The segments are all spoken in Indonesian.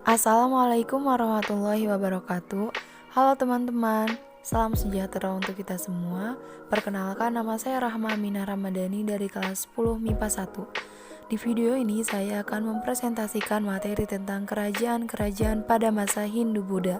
Assalamualaikum warahmatullahi wabarakatuh. Halo teman-teman, salam sejahtera untuk kita semua. Perkenalkan, nama saya Rahma Aminah Ramadhani dari kelas 10 MIPA 1. Di video ini saya akan mempresentasikan materi tentang kerajaan-kerajaan pada masa Hindu-Buddha.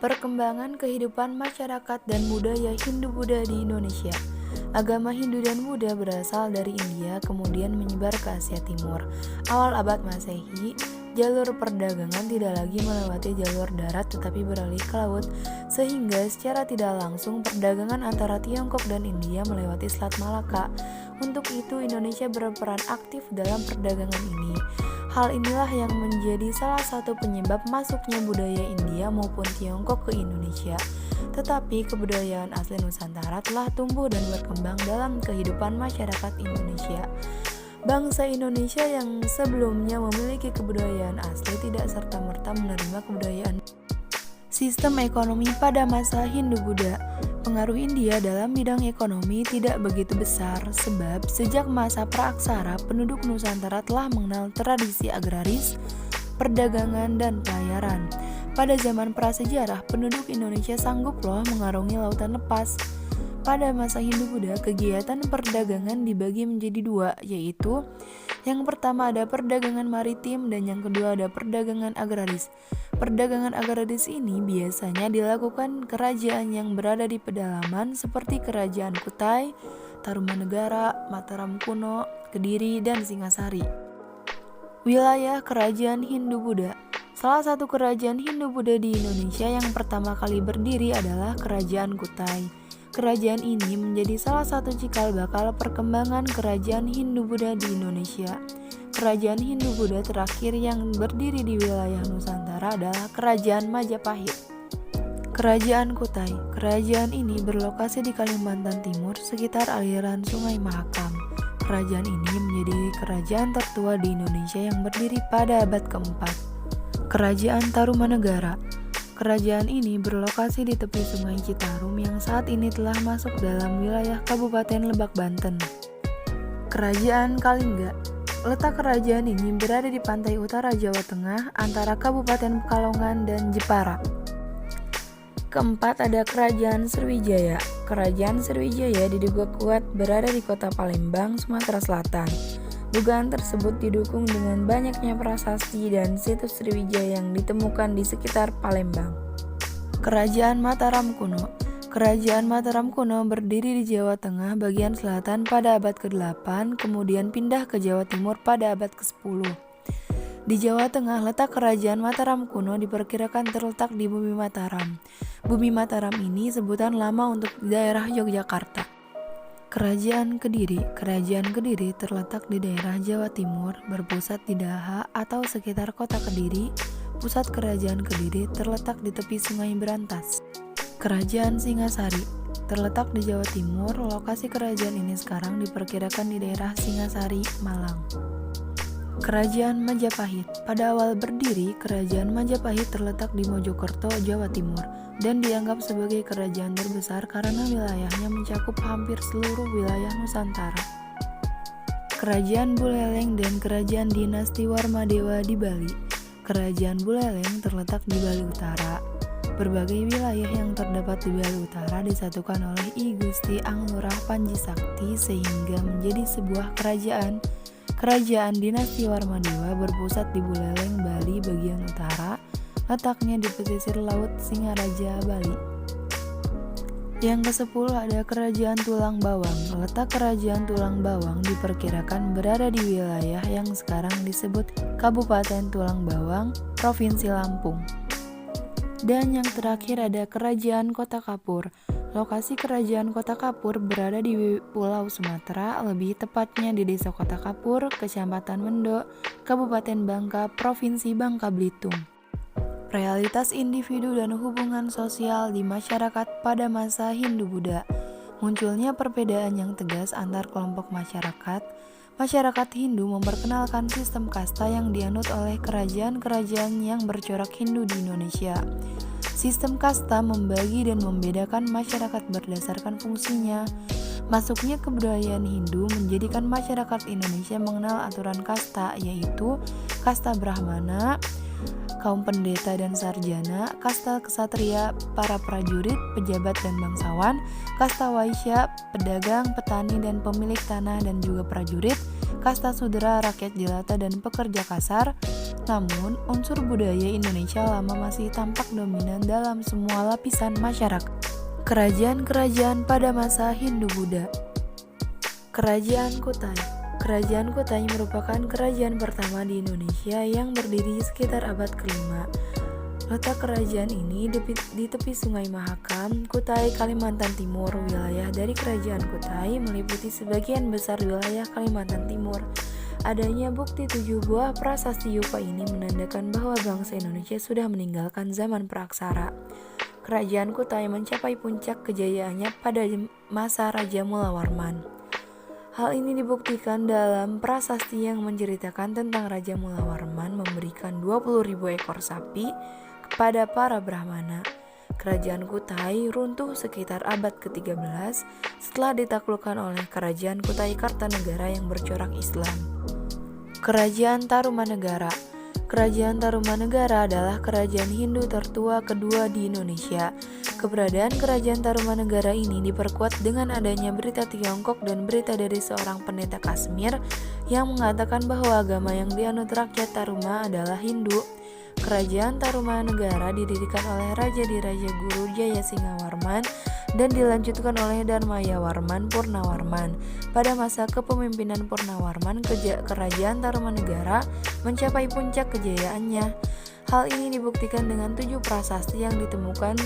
Perkembangan kehidupan masyarakat dan budaya Hindu-Buddha di Indonesia. Agama Hindu dan Buddha berasal dari India, kemudian menyebar ke Asia Timur. Awal abad Masehi, jalur perdagangan tidak lagi melewati jalur darat tetapi beralih ke laut, sehingga secara tidak langsung perdagangan antara Tiongkok dan India melewati Selat Malaka. Untuk itu Indonesia berperan aktif dalam perdagangan ini. Hal inilah yang menjadi salah satu penyebab masuknya budaya India maupun Tiongkok ke Indonesia. Tetapi kebudayaan asli Nusantara telah tumbuh dan berkembang dalam kehidupan masyarakat Indonesia. Bangsa Indonesia yang sebelumnya memiliki kebudayaan asli tidak serta-merta menerima kebudayaan. Sistem ekonomi pada masa Hindu-Buddha. Pengaruh India dalam bidang ekonomi tidak begitu besar sebab sejak masa praaksara penduduk Nusantara telah mengenal tradisi agraris, perdagangan, dan pelayaran. Pada zaman prasejarah, penduduk Indonesia sanggup loh mengarungi lautan lepas. Pada masa Hindu-Buddha, kegiatan perdagangan dibagi menjadi dua, yaitu yang pertama ada perdagangan maritim dan yang kedua ada perdagangan agraris. Perdagangan agraris ini biasanya dilakukan kerajaan yang berada di pedalaman seperti Kerajaan Kutai, Tarumanegara, Mataram kuno, Kediri, dan Singasari. Wilayah Kerajaan Hindu-Buddha. Salah satu kerajaan Hindu-Buddha di Indonesia yang pertama kali berdiri adalah Kerajaan Kutai. Kerajaan ini menjadi salah satu cikal bakal perkembangan kerajaan Hindu-Buddha di Indonesia. Kerajaan Hindu-Buddha terakhir yang berdiri di wilayah Nusantara adalah Kerajaan Majapahit. Kerajaan Kutai. Kerajaan ini berlokasi di Kalimantan Timur sekitar aliran Sungai Mahakam. Kerajaan ini menjadi kerajaan tertua di Indonesia yang berdiri pada abad keempat. Kerajaan Tarumanegara. Kerajaan ini berlokasi di tepi Sungai Citarum yang saat ini telah masuk dalam wilayah Kabupaten Lebak, Banten. Kerajaan Kalingga. Letak kerajaan ini berada di pantai utara Jawa Tengah antara Kabupaten Pekalongan dan Jepara. Keempat ada Kerajaan Sriwijaya. Kerajaan Sriwijaya diduga kuat berada di kota Palembang, Sumatera Selatan. Dugaan tersebut didukung dengan banyaknya prasasti dan situs Sriwijaya yang ditemukan di sekitar Palembang. Kerajaan Mataram kuno. Kerajaan Mataram kuno berdiri di Jawa Tengah bagian selatan pada abad ke-8, kemudian pindah ke Jawa Timur pada abad ke-10. Di Jawa Tengah, letak Kerajaan Mataram kuno diperkirakan terletak di Bumi Mataram. Bumi Mataram ini sebutan lama untuk daerah Yogyakarta. Kerajaan Kediri. Kerajaan Kediri terletak di daerah Jawa Timur, berpusat di Daha atau sekitar kota Kediri. Pusat Kerajaan Kediri terletak di tepi Sungai Berantas. Kerajaan Singasari terletak di Jawa Timur. Lokasi kerajaan ini sekarang diperkirakan di daerah Singasari, Malang. Kerajaan Majapahit. Pada awal berdiri, Kerajaan Majapahit terletak di Mojokerto, Jawa Timur, dan dianggap sebagai kerajaan terbesar karena wilayahnya mencakup hampir seluruh wilayah Nusantara. Kerajaan Buleleng dan Kerajaan Dinasti Warmadewa di Bali. Kerajaan Buleleng terletak di Bali Utara. Berbagai wilayah yang terdapat di Bali Utara disatukan oleh I Gusti Anglurah Panji Sakti sehingga menjadi sebuah kerajaan. Kerajaan Dinasti Warmadewa berpusat di Buleleng, Bali bagian utara, letaknya di pesisir Laut Singaraja, Bali. Yang ke-10 ada Kerajaan Tulang Bawang. Letak Kerajaan Tulang Bawang diperkirakan berada di wilayah yang sekarang disebut Kabupaten Tulang Bawang, Provinsi Lampung. Dan yang terakhir ada Kerajaan Kota Kapur. Lokasi Kerajaan Kota Kapur berada di Pulau Sumatera, lebih tepatnya di Desa Kota Kapur, Kecamatan Mendo, Kabupaten Bangka, Provinsi Bangka Belitung. Realitas individu dan hubungan sosial di masyarakat pada masa Hindu-Buddha. Munculnya perbedaan yang tegas antar kelompok masyarakat. Masyarakat Hindu memperkenalkan sistem kasta yang dianut oleh kerajaan-kerajaan yang bercorak Hindu di Indonesia. Sistem kasta membagi dan membedakan masyarakat berdasarkan fungsinya. Masuknya kebudayaan Hindu menjadikan masyarakat Indonesia mengenal aturan kasta, yaitu kasta Brahmana, kaum pendeta dan sarjana, kasta kesatria, para prajurit, pejabat dan bangsawan, kasta waisya, pedagang, petani dan pemilik tanah dan juga prajurit, kasta sudra, rakyat jelata dan pekerja kasar. Namun, unsur budaya Indonesia lama masih tampak dominan dalam semua lapisan masyarakat. Kerajaan-kerajaan pada masa Hindu-Buddha. Kerajaan Kutai. Kerajaan Kutai merupakan kerajaan pertama di Indonesia yang berdiri sekitar abad ke-5. Letak kerajaan ini di tepi Sungai Mahakam, Kutai, Kalimantan Timur. Wilayah dari Kerajaan Kutai meliputi sebagian besar wilayah Kalimantan Timur. Adanya bukti 7 buah prasasti Yupa ini menandakan bahwa bangsa Indonesia sudah meninggalkan zaman praaksara. Kerajaan Kutai mencapai puncak kejayaannya pada masa Raja Mulawarman. Hal ini dibuktikan dalam prasasti yang menceritakan tentang Raja Mulawarman memberikan 20.000 ekor sapi kepada para Brahmana. Kerajaan Kutai runtuh sekitar abad ke-13 setelah ditaklukkan oleh Kerajaan Kutai Kartanegara yang bercorak Islam. Kerajaan Tarumanegara. Kerajaan Tarumanegara adalah kerajaan Hindu tertua kedua di Indonesia. Keberadaan Kerajaan Tarumanegara ini diperkuat dengan adanya berita Tiongkok dan berita dari seorang pendeta Kashmir yang mengatakan bahwa agama yang dianut rakyat Taruma adalah Hindu. Kerajaan Tarumanegara didirikan oleh Raja Diraja Guru Jaya Singhawarman dan dilanjutkan oleh Dharmayawarman Purnawarman. Pada masa kepemimpinan Purnawarman, Kerajaan Tarumanegara mencapai puncak kejayaannya. Hal ini dibuktikan dengan 7 prasasti yang ditemukan,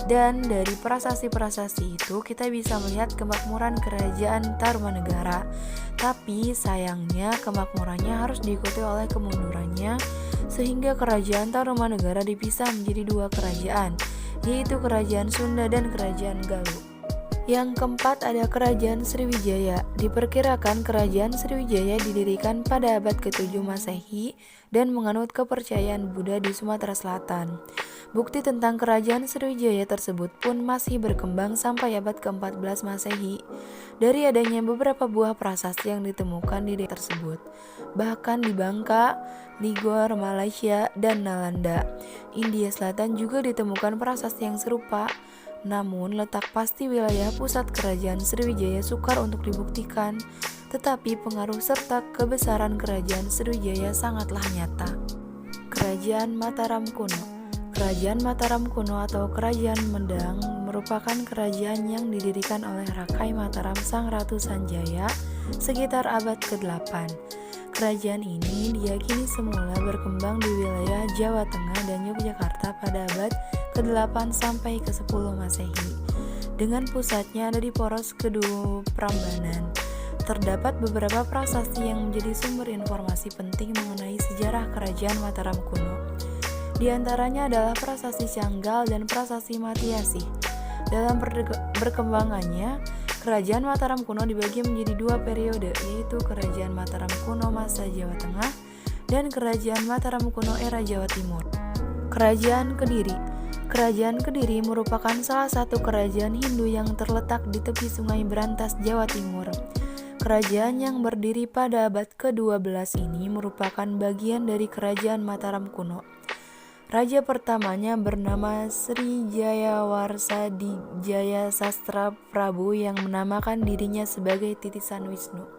dan dari prasasti-prasasti itu kita bisa melihat kemakmuran Kerajaan Tarumanegara. Tapi sayangnya kemakmurannya harus diikuti oleh kemundurannya, sehingga Kerajaan Tarumanegara dipisah menjadi 2 kerajaan, yaitu Kerajaan Sunda dan Kerajaan Galuh. Yang keempat ada Kerajaan Sriwijaya. Diperkirakan Kerajaan Sriwijaya didirikan pada abad ke-7 Masehi dan menganut kepercayaan Buddha di Sumatera Selatan. Bukti tentang Kerajaan Sriwijaya tersebut pun masih berkembang sampai abad ke-14 Masehi dari adanya beberapa buah prasasti yang ditemukan di daerah tersebut. Bahkan di Bangka, Ligor, Malaysia, dan Nalanda, India Selatan juga ditemukan prasasti yang serupa. Namun, letak pasti wilayah pusat Kerajaan Sriwijaya sukar untuk dibuktikan, tetapi pengaruh serta kebesaran Kerajaan Sriwijaya sangatlah nyata. Kerajaan Mataram Kuno. Kerajaan Mataram Kuno atau Kerajaan Medang merupakan kerajaan yang didirikan oleh Rakai Mataram Sang Ratu Sanjaya sekitar abad ke-8. Kerajaan ini diyakini semula berkembang di wilayah Jawa Tengah dan Yogyakarta pada abad ke-8 sampai ke-10 Masehi. Dengan pusatnya ada di Poros Kedua Prambanan. Terdapat beberapa prasasti yang menjadi sumber informasi penting mengenai sejarah Kerajaan Mataram Kuno. Di antaranya adalah prasasti Canggal dan prasasti Matiasih. Dalam berkembangannya, Kerajaan Mataram Kuno dibagi menjadi 2 periode, yaitu Kerajaan Mataram Kuno masa Jawa Tengah dan Kerajaan Mataram Kuno era Jawa Timur. Kerajaan Kediri. Kerajaan Kediri merupakan salah satu kerajaan Hindu yang terletak di tepi Sungai Brantas, Jawa Timur. Kerajaan yang berdiri pada abad ke-12 ini merupakan bagian dari Kerajaan Mataram Kuno. Raja pertamanya bernama Sri Jayawarsa Dijaya Sastra Prabu yang menamakan dirinya sebagai titisan Wisnu.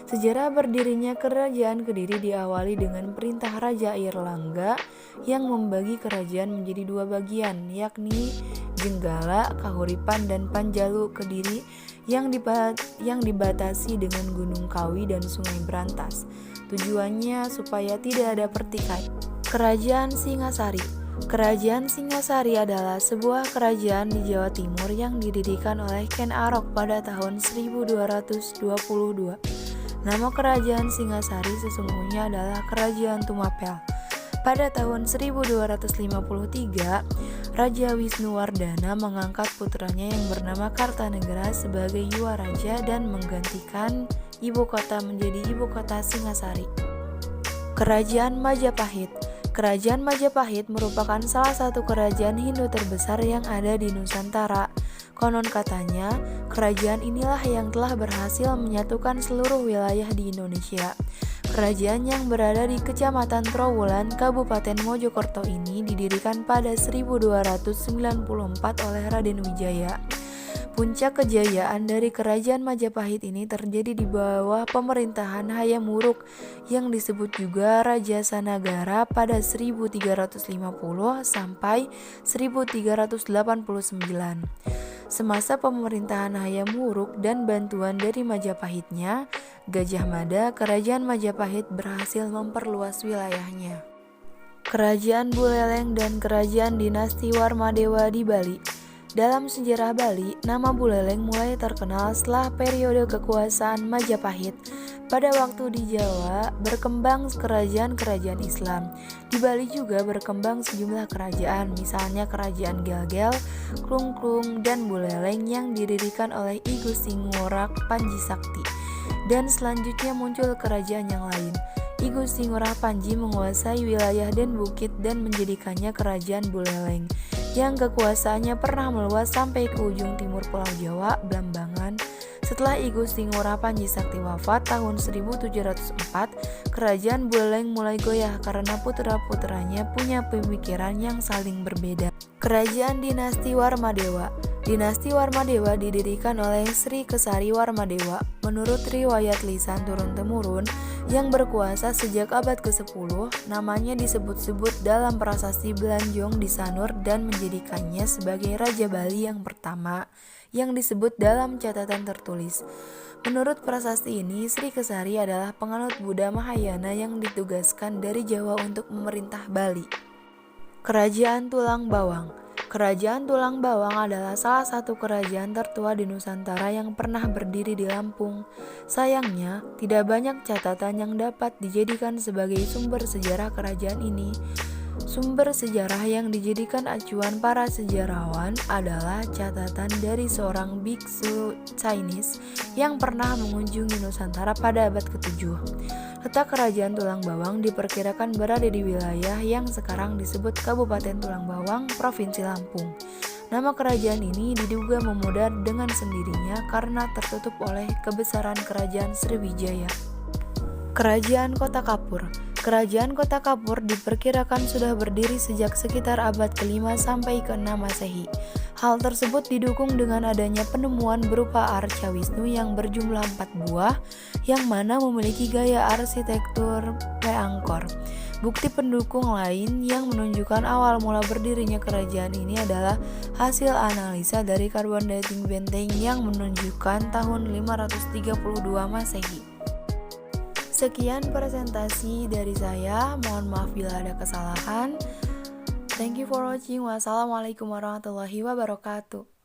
Sejarah berdirinya Kerajaan Kediri diawali dengan perintah Raja Airlangga yang membagi kerajaan menjadi 2 bagian, yakni Jenggala, Kahuripan, dan Panjalu Kediri yang dibatasi dengan Gunung Kawi dan Sungai Brantas. Tujuannya supaya tidak ada pertikaian. Kerajaan Singasari. Kerajaan Singasari adalah sebuah kerajaan di Jawa Timur yang didirikan oleh Ken Arok pada tahun 1222. Nama kerajaan Singasari sesungguhnya adalah Kerajaan Tumapel. Pada tahun 1253, Raja Wisnuwardana mengangkat putranya yang bernama Kartanegara sebagai Yuwaraja dan menggantikan ibu kota menjadi ibu kota Singasari. Kerajaan Majapahit. Kerajaan Majapahit merupakan salah satu kerajaan Hindu terbesar yang ada di Nusantara. Konon katanya, kerajaan inilah yang telah berhasil menyatukan seluruh wilayah di Indonesia. Kerajaan yang berada di Kecamatan Trowulan, Kabupaten Mojokerto ini didirikan pada 1294 oleh Raden Wijaya. Puncak kejayaan dari Kerajaan Majapahit ini terjadi di bawah pemerintahan Hayam Wuruk yang disebut juga Raja Sanagara pada 1350 sampai 1389. Semasa pemerintahan Hayam Wuruk dan bantuan dari Majapahitnya, Gajah Mada, Kerajaan Majapahit berhasil memperluas wilayahnya. Kerajaan Buleleng dan Kerajaan Dinasti Warmadewa di Bali. Dalam sejarah Bali, nama Buleleng mulai terkenal setelah periode kekuasaan Majapahit. Pada waktu di Jawa, berkembang kerajaan-kerajaan Islam. Di Bali juga berkembang sejumlah kerajaan, misalnya Kerajaan Gelgel, Klungklung, dan Buleleng yang didirikan oleh I Gusti Ngurah Panji Sakti. Dan selanjutnya muncul kerajaan yang lain. I Gusti Ngurah Panji menguasai wilayah dan bukit dan menjadikannya Kerajaan Buleleng, yang kekuasaannya pernah meluas sampai ke ujung timur Pulau Jawa, Blambangan. Setelah I Gusti Ngurah Panji Sakti wafat tahun 1704, Kerajaan Buleleng mulai goyah karena putra-putranya punya pemikiran yang saling berbeda. Kerajaan Dinasti Warmadewa. Dinasti Warmadewa didirikan oleh Sri Kesari Warmadewa. Menurut riwayat lisan turun-temurun yang berkuasa sejak abad ke-10, namanya disebut-sebut dalam prasasti Belanjong di Sanur dan menjadikannya sebagai Raja Bali yang pertama yang disebut dalam catatan tertulis. Menurut prasasti ini, Sri Kesari adalah penganut Buddha Mahayana yang ditugaskan dari Jawa untuk memerintah Bali. Kerajaan Tulang Bawang. Kerajaan Tulang Bawang adalah salah satu kerajaan tertua di Nusantara yang pernah berdiri di Lampung. Sayangnya, tidak banyak catatan yang dapat dijadikan sebagai sumber sejarah kerajaan ini. Sumber sejarah yang dijadikan acuan para sejarawan adalah catatan dari seorang biksu Chinese yang pernah mengunjungi Nusantara pada abad ke-7. Letak Kerajaan Tulang Bawang diperkirakan berada di wilayah yang sekarang disebut Kabupaten Tulang Bawang, Provinsi Lampung. Nama kerajaan ini diduga memudar dengan sendirinya karena tertutup oleh kebesaran Kerajaan Sriwijaya. Kerajaan Kota Kapur. Kerajaan Kota Kapur diperkirakan sudah berdiri sejak sekitar abad ke-5 sampai ke-6 Masehi. Hal tersebut didukung dengan adanya penemuan berupa arca Wisnu yang berjumlah 4 buah, yang mana memiliki gaya arsitektur preangkor. Bukti pendukung lain yang menunjukkan awal mula berdirinya kerajaan ini adalah hasil analisa dari carbon dating benteng yang menunjukkan tahun 532 Masehi. Sekian presentasi dari saya, mohon maaf bila ada kesalahan. Thank you for watching. Wassalamualaikum warahmatullahi wabarakatuh.